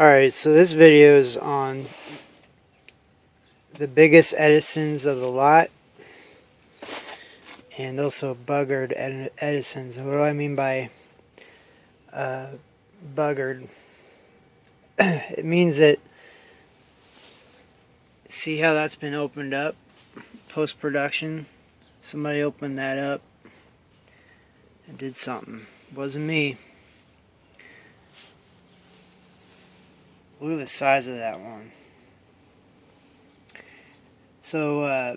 Alright, so this video is on the biggest Edisons of the lot and also buggered Edisons. And what do I mean by buggered? It means that, see how that's been opened up post-production? Somebody opened that up and did something. It wasn't me. Look at the size of that one. So,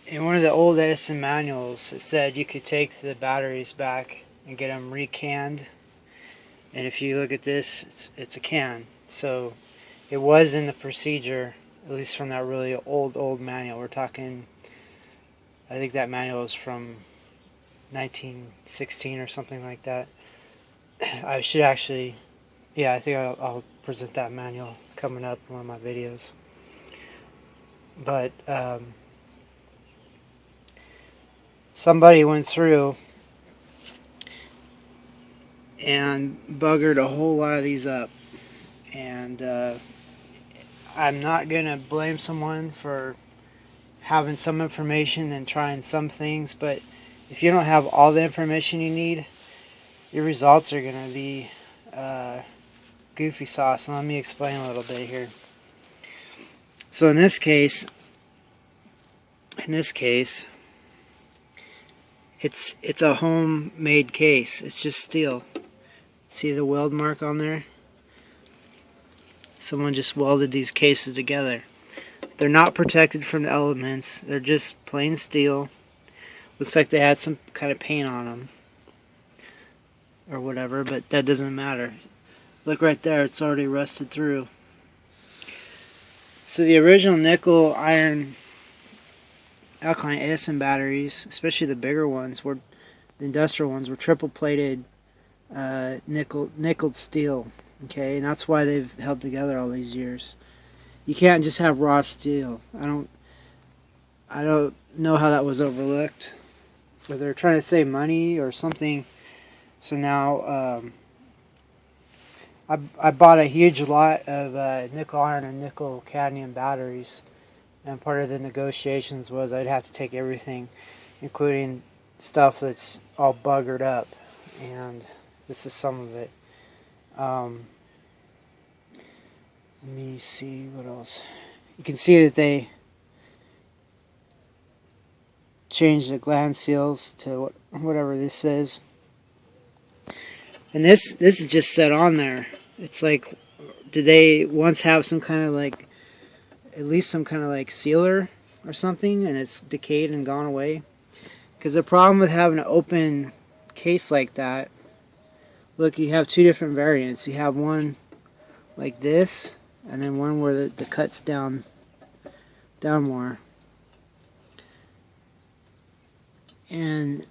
in one of the old Edison manuals, it said you could take the batteries back and get them recanned. And if you look at this, it's a can. So, it was in the procedure, at least from that really old manual. We're talking, I think that manual is from 1916 or something like that. I should actually, yeah, I think I'll present that manual coming up in one of my videos. But somebody went through and buggered a whole lot of these up, and I'm not gonna blame someone for having some information and trying some things, but if you don't have all the information you need, your results are gonna be goofy sauce. And let me explain a little bit here. So in this case, it's a homemade case. It's just steel. See the weld mark on there? Someone just welded these cases together. They're not protected from the elements. They're just plain steel. Looks like they had some kind of paint on them or whatever, but that doesn't matter. Look right there, it's already rusted through. So the original nickel iron alkaline Edison batteries, especially the bigger ones, the industrial ones, were triple plated nickeled steel. Okay, and that's why they've held together all these years. You can't just have raw steel. I don't know how that was overlooked. Or they're trying to save money or something. So now I bought a huge lot of nickel iron and nickel cadmium batteries, and part of the negotiations was I'd have to take everything, including stuff that's all buggered up, and this is some of it. Let me see what else. You can see that they changed the gland seals to whatever this is. And this is just set on there. It's like, did they once have some kind of like, at least some kind of like sealer or something, and it's decayed and gone away? Because the problem with having an open case like that, look, you have two different variants. You have one like this, and then one where the cut's down more. And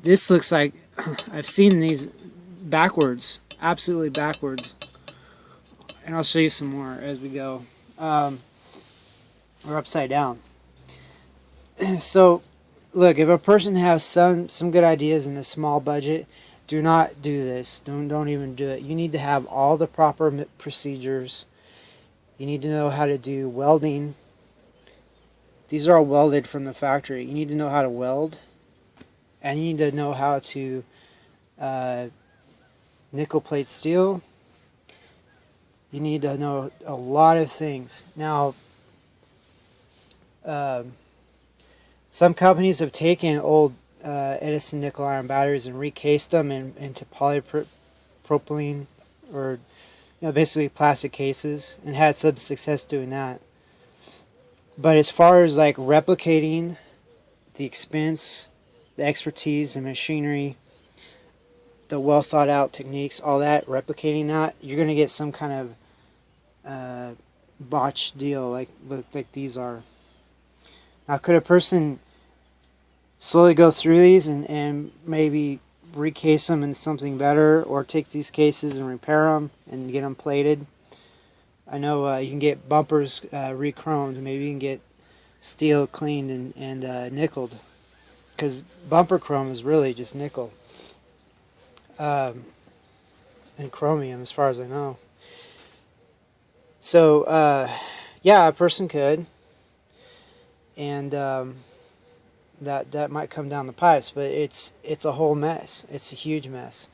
this looks like, I've seen these backwards, absolutely backwards, and I'll show you some more as we go, or upside down. So look, if a person has some good ideas in a small budget, do not do this. Don't even do it. You need to have all the proper procedures. You need to know how to do welding. These are all welded from the factory. You need to know how to weld, and you need to know how to nickel plate steel. You need to know a lot of things. Now, some companies have taken old Edison nickel iron batteries and recased them into polypropylene, or basically plastic cases, and had some success doing that. But as far as like replicating the expense, the expertise, the machinery, the well thought out techniques, all that, replicating that, you're going to get some kind of botched deal like these are. Now, could a person slowly go through these and maybe recase them in something better, or take these cases and repair them and get them plated? I know you can get bumpers re-chromed. Maybe you can get steel cleaned and nickeled, because bumper chrome is really just nickel. and chromium, as far as I know. So, yeah, a person could, and that might come down the pipes, but it's a whole mess. It's a huge mess.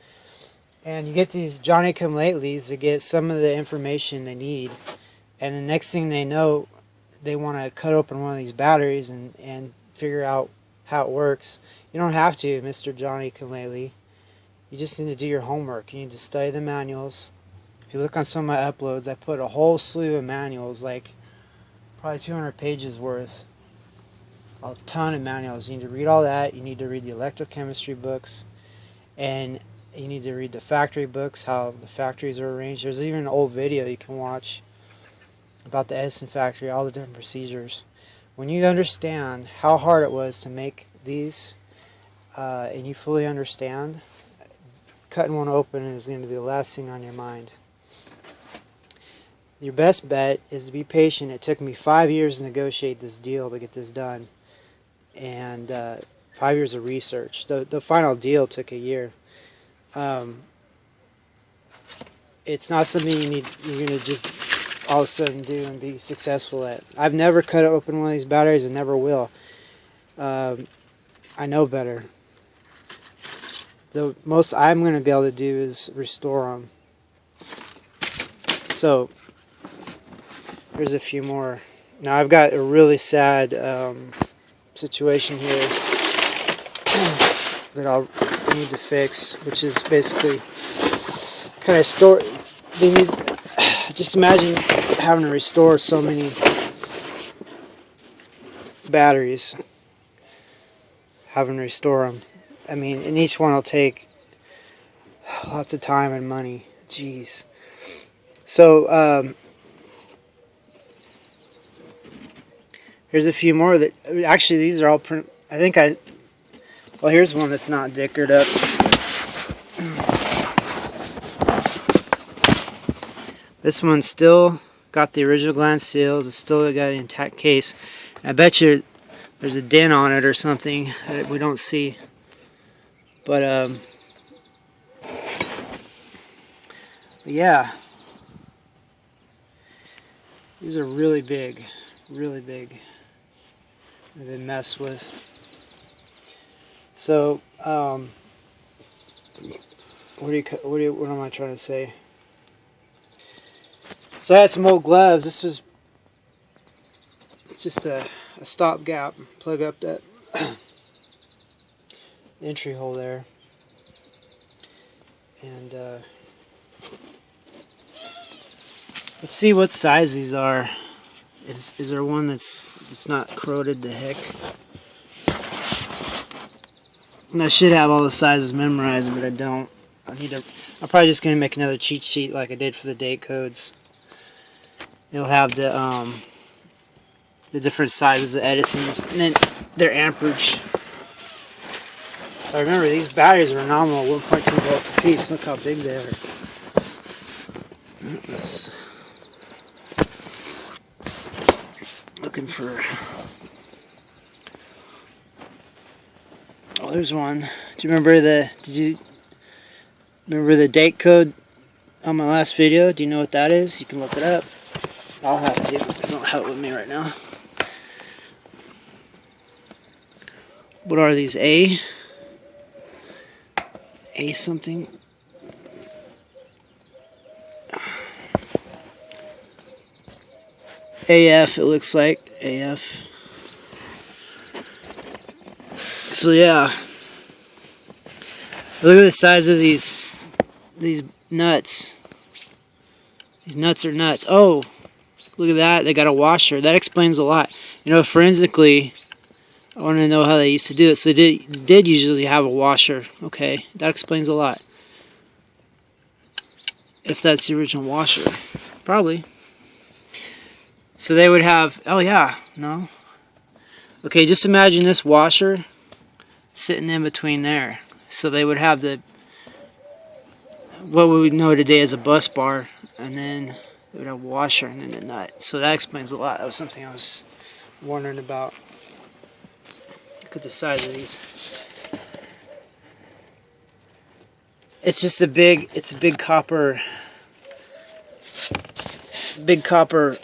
And you get these Johnny-come-latelys that get some of the information they need, and the next thing they know, they want to cut open one of these batteries and figure out how it works. You don't have to, Mr. Johnny-come-lately. You just need to do your homework. You need to study the manuals. If you look on some of my uploads, I put a whole slew of manuals, like probably 200 pages worth. A ton of manuals. You need to read all that. You need to read the electrochemistry books, and you need to read the factory books, how the factories are arranged. There's even an old video you can watch about the Edison factory, all the different procedures. When you understand how hard it was to make these, and you fully understand, cutting one open is going to be the last thing on your mind. Your best bet is to be patient. It took me 5 years to negotiate this deal to get this done, and 5 years of research. The final deal took a year. It's not something you're going to just all of a sudden do and be successful at. I've never cut open one of these batteries and never will. I know better. The most I'm going to be able to do is restore them. So here's a few more. Now I've got a really sad situation here that I'll need to fix, which is basically kind of store. They need. Just imagine having to restore so many batteries. Having to restore them. I mean, and each one will take lots of time and money. Jeez. So here's a few more that actually these are all. I think I. Well, here's one that's not dickered up. This one's still got the original glance seals. It's still got an intact case. I bet you there's a dent on it or something that we don't see. But yeah, these are really big, really big. They've been messed with. So what am I trying to say? So I had some old gloves. This was just a stopgap. Plug up that entry hole there. And let's see what size these are. Is there one that's not corroded to heck? And I should have all the sizes memorized, but I don't. I'm probably just gonna make another cheat sheet like I did for the date codes. It'll have the different sizes of Edison's and then their amperage. I remember these batteries are nominal 1.2 volts a piece. Look how big they are. Looking for. Oh, there's one. Do you remember Did you remember the date code on my last video? Do you know what that is? You can look it up. I'll have to. I don't have it with me right now. What are these? A something. AF. It looks like AF. So yeah. Look at the size of these nuts. These nuts are nuts. Oh, look at that. They got a washer. That explains a lot. You know, forensically, I want to know how they used to do it. So they did usually have a washer. Okay, that explains a lot. If that's the original washer. Probably. So they would have, oh yeah, no. Okay, just imagine this washer sitting in between there. So they would have what we would know today as a bus bar, and then they would have a washer and then a nut. So that explains a lot. That was something I was wondering about. Look at the size of these. it's just a big copper,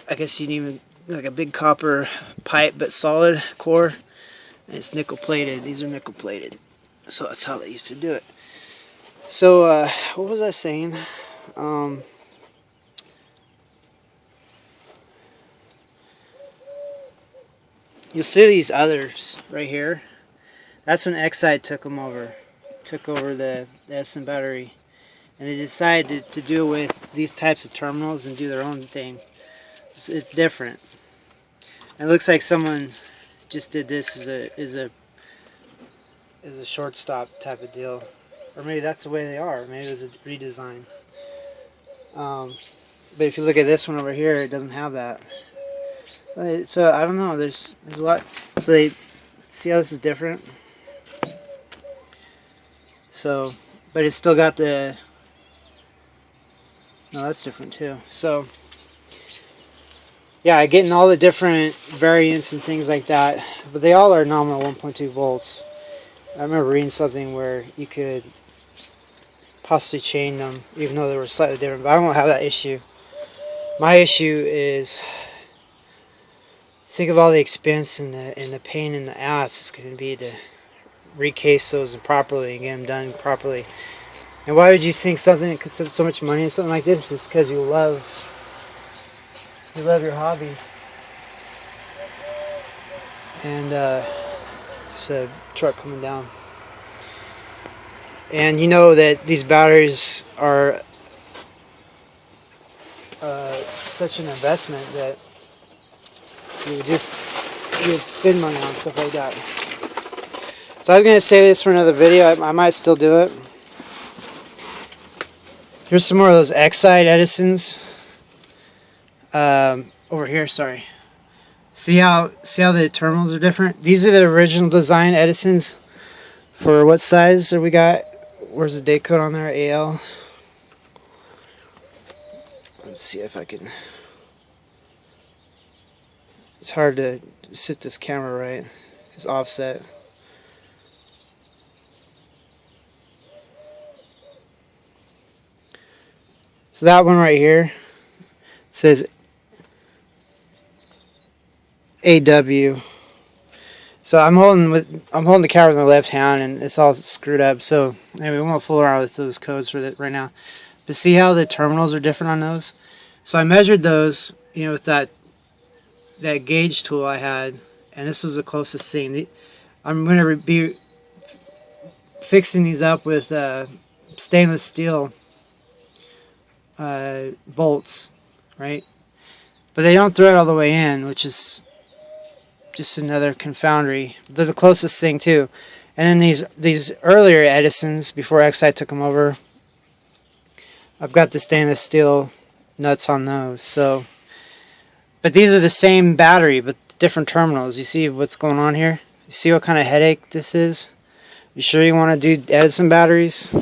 I guess you'd even, like a big copper pipe, but solid core, and it's nickel plated. These are nickel plated, so that's how they used to do it. So what was I saying? You'll see these others right here. That's when Exide took over the Edison battery, and they decided to do it with these types of terminals and do their own thing. It's different. It looks like someone just did this as a shortstop type of deal, or maybe that's the way they are. Maybe it was a redesign. But if you look at this one over here, it doesn't have that. So I don't know. There's a lot. So they see how this is different. So, but it's still got the. No, that's different too. So, yeah, getting all the different variants and things like that. But they all are nominal 1.2 volts. I remember reading something where you could possibly chain them, even though they were slightly different. But I won't have that issue. My issue is, think of all the expense and the pain in the ass it's going to be to recase those properly and get them done properly. And why would you think something that consumes so much money in something like this? Is because you love your hobby. And it's a truck coming down. And you know that these batteries are such an investment that you would spend money on stuff like that. So I was going to say this for another video. I might still do it. Here's some more of those Exide Edisons. Over here, sorry. See how the terminals are different? These are the original design Edisons. For what size are we got? Where's the date code on there? AL. Let's see if I can. It's hard to sit this camera right. It's offset. So that one right here says AW. So I'm holding the camera with my left hand, and it's all screwed up. So anyway, we won't fool around with those codes for that right now. But see how the terminals are different on those? So I measured those, you know, with that gauge tool I had, and this was the closest thing. I'm going to be fixing these up with stainless steel bolts, right? But they don't thread all the way in, which is just another confoundry. They're the closest thing too. And then these earlier Edisons, before Exide took them over, I've got the stainless steel nuts on those. So, but these are the same battery, but different terminals. You see what's going on here? You see what kind of headache this is? You sure you want to do Edison batteries?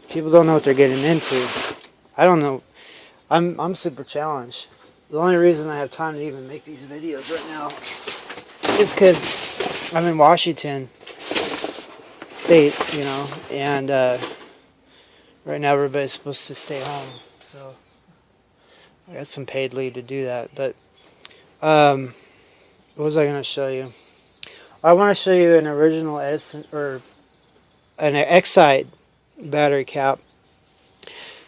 People don't know what they're getting into. I don't know. I'm super challenged. The only reason I have time to even make these videos right now is because I'm in Washington State, you know, and right now everybody's supposed to stay home, so I got some paid leave to do that. But what was I going to show you? I want to show you an original Edison or an Exide battery cap.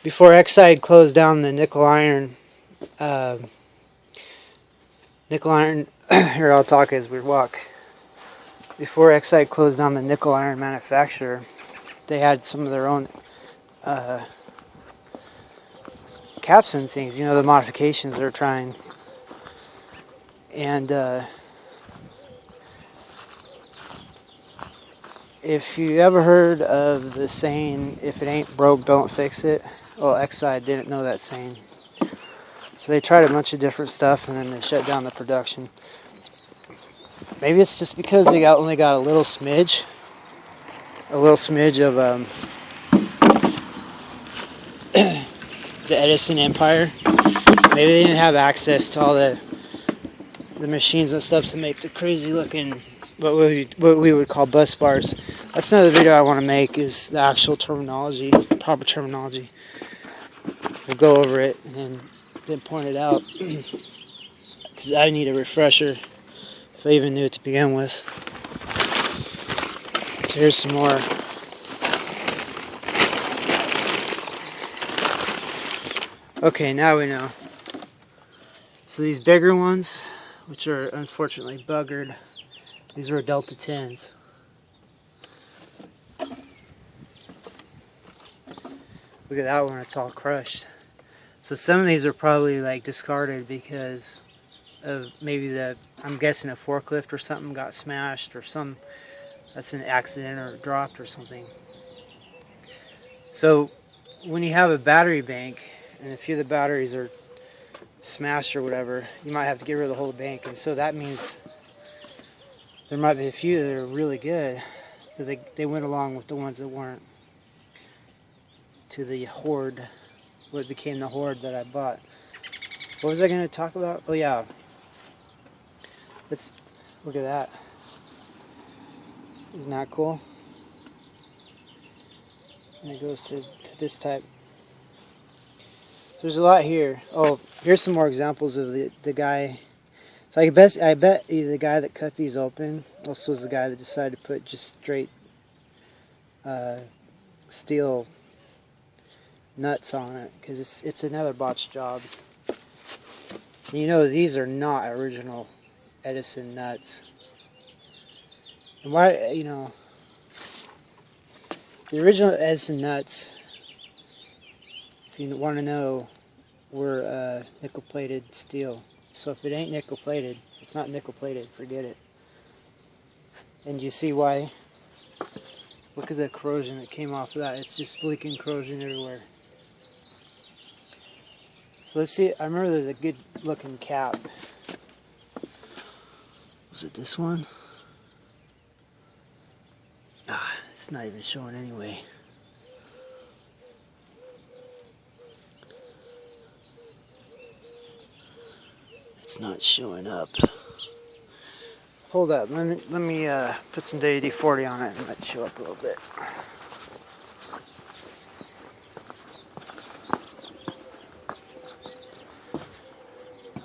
Before Exide closed down the nickel iron, here I'll talk as we walk. Before Exide closed down the nickel iron manufacturer, they had some of their own caps and things, you know, the modifications they're trying. And if you ever heard of the saying, if it ain't broke, don't fix it, well, Exide didn't know that saying. So they tried a bunch of different stuff, and then they shut down the production. Maybe it's just because they only got a little smidge of the Edison empire. Maybe they didn't have access to all the machines and stuff to make the crazy looking, what we would call bus bars. That's another video I want to make, is the actual terminology, proper terminology. We'll go over it and then point it out, because I need a refresher if I even knew it to begin with. So here's some more. Okay, now we know. So these bigger ones, which are unfortunately buggered, these are Delta 10s. Look at that one, it's all crushed. So some of these are probably like discarded because of maybe I'm guessing a forklift or something got smashed, or that's an accident or dropped or something. So when you have a battery bank and a few of the batteries are smashed or whatever, you might have to get rid of the whole bank, and so that means there might be a few that are really good, but they went along with the ones that weren't, to the horde, what became the horde that I bought. What was I going to talk about? Oh yeah, let's look at that. Isn't that cool? And it goes to this type. There's a lot here. Oh, here's some more examples of the guy. So I bet the guy that cut these open also was the guy that decided to put just straight steel nuts on it, because it's another botched job. You know, these are not original Edison nuts. And why, you know, the original Edison nuts, if you want to know, were nickel plated steel. So if it ain't nickel plated, it's not nickel plated, forget it. And you see why? Look at the corrosion that came off of that. It's just leaking corrosion everywhere. So let's see, I remember there's a good looking cap. Was it this one? Ah, it's not even showing anyway. It's not showing up. Hold up, let me put some WD-40 on it and let it show up a little bit.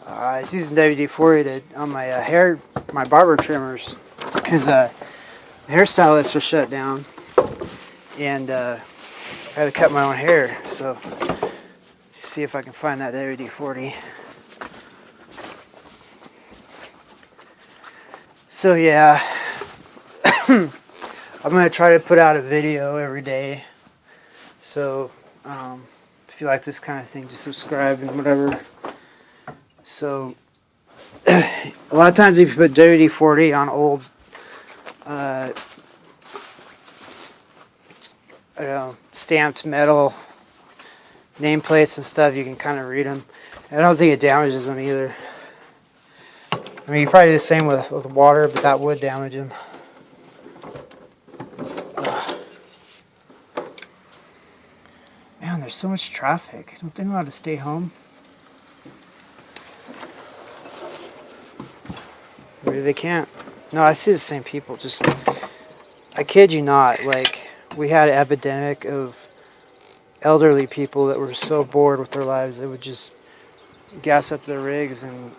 I was using WD-40 on my hair, my barber trimmers, because the hairstylists are shut down, and I had to cut my own hair. So see if I can find that WD-40. So yeah, I'm gonna try to put out a video every day. So if you like this kind of thing, just subscribe and whatever. So a lot of times if you put WD-40 on old I don't know, stamped metal nameplates and stuff, you can kind of read them. I don't think it damages them either. I mean, you probably do the same with water, but that would damage them. Man, there's so much traffic. Don't they know how to stay home? Maybe they can't. No, I see the same people. Just, I kid you not. Like, we had an epidemic of elderly people that were so bored with their lives they would just gas up their rigs and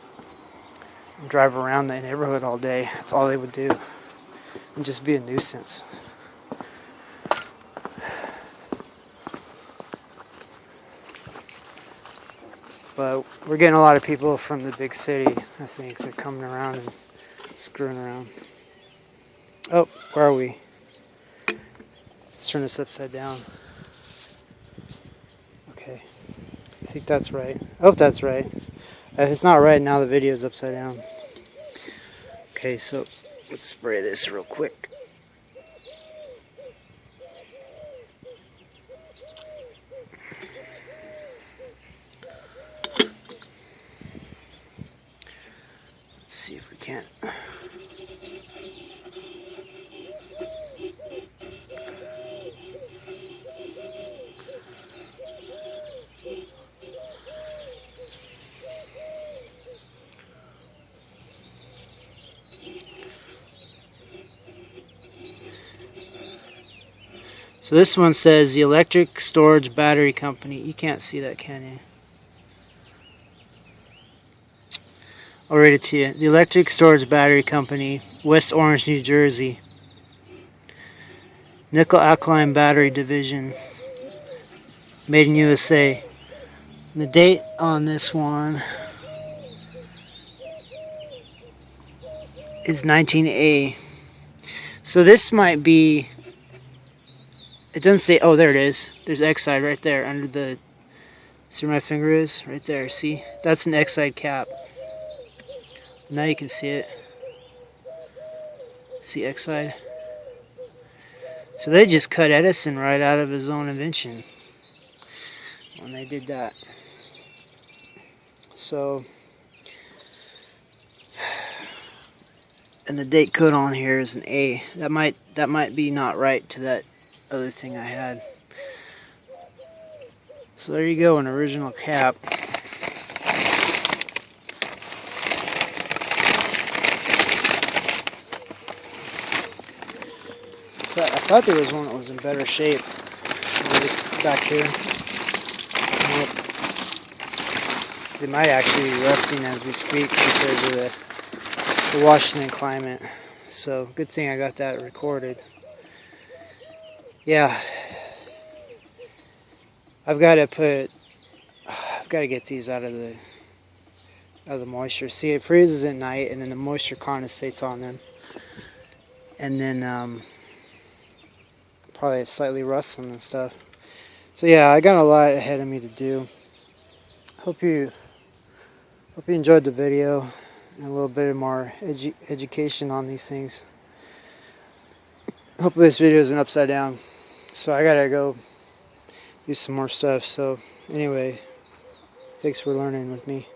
drive around the neighborhood all day. That's all they would do, and just be a nuisance. But we're getting a lot of people from the big city, I think. They're coming around and screwing around. Oh, where are we? Let's turn this upside down. Okay. I think that's right. I hope that's right. If it's not right, now the video is upside down. Okay, so let's spray this real quick. Let's see if we can't. So this one says the Electric Storage Battery Company. You can't see that, can you? I'll read it to you. The Electric Storage Battery Company, West Orange, New Jersey. Nickel Alkaline Battery Division. Made in USA. And the date on this one is 19A. So this might be... It doesn't say... Oh, there it is. There's Exide right there under the... See where my finger is? Right there. See? That's an Exide cap. Now you can see it. See Exide? So they just cut Edison right out of his own invention when they did that. So, and the date code on here is an A. That might be not right to that other thing I had. So there you go, an original cap. I thought there was one that was in better shape. It's back here. Nope. They might actually be rusting as we speak because of the Washington climate. So good thing I got that recorded. Yeah. I've got to get these out of the moisture. See, it freezes at night and then the moisture condensates on them. And then probably slightly rust them and stuff. So yeah, I got a lot ahead of me to do. Hope you enjoyed the video and a little bit more education on these things. Hopefully this video isn't upside down. So I gotta go do some more stuff. So anyway, thanks for learning with me.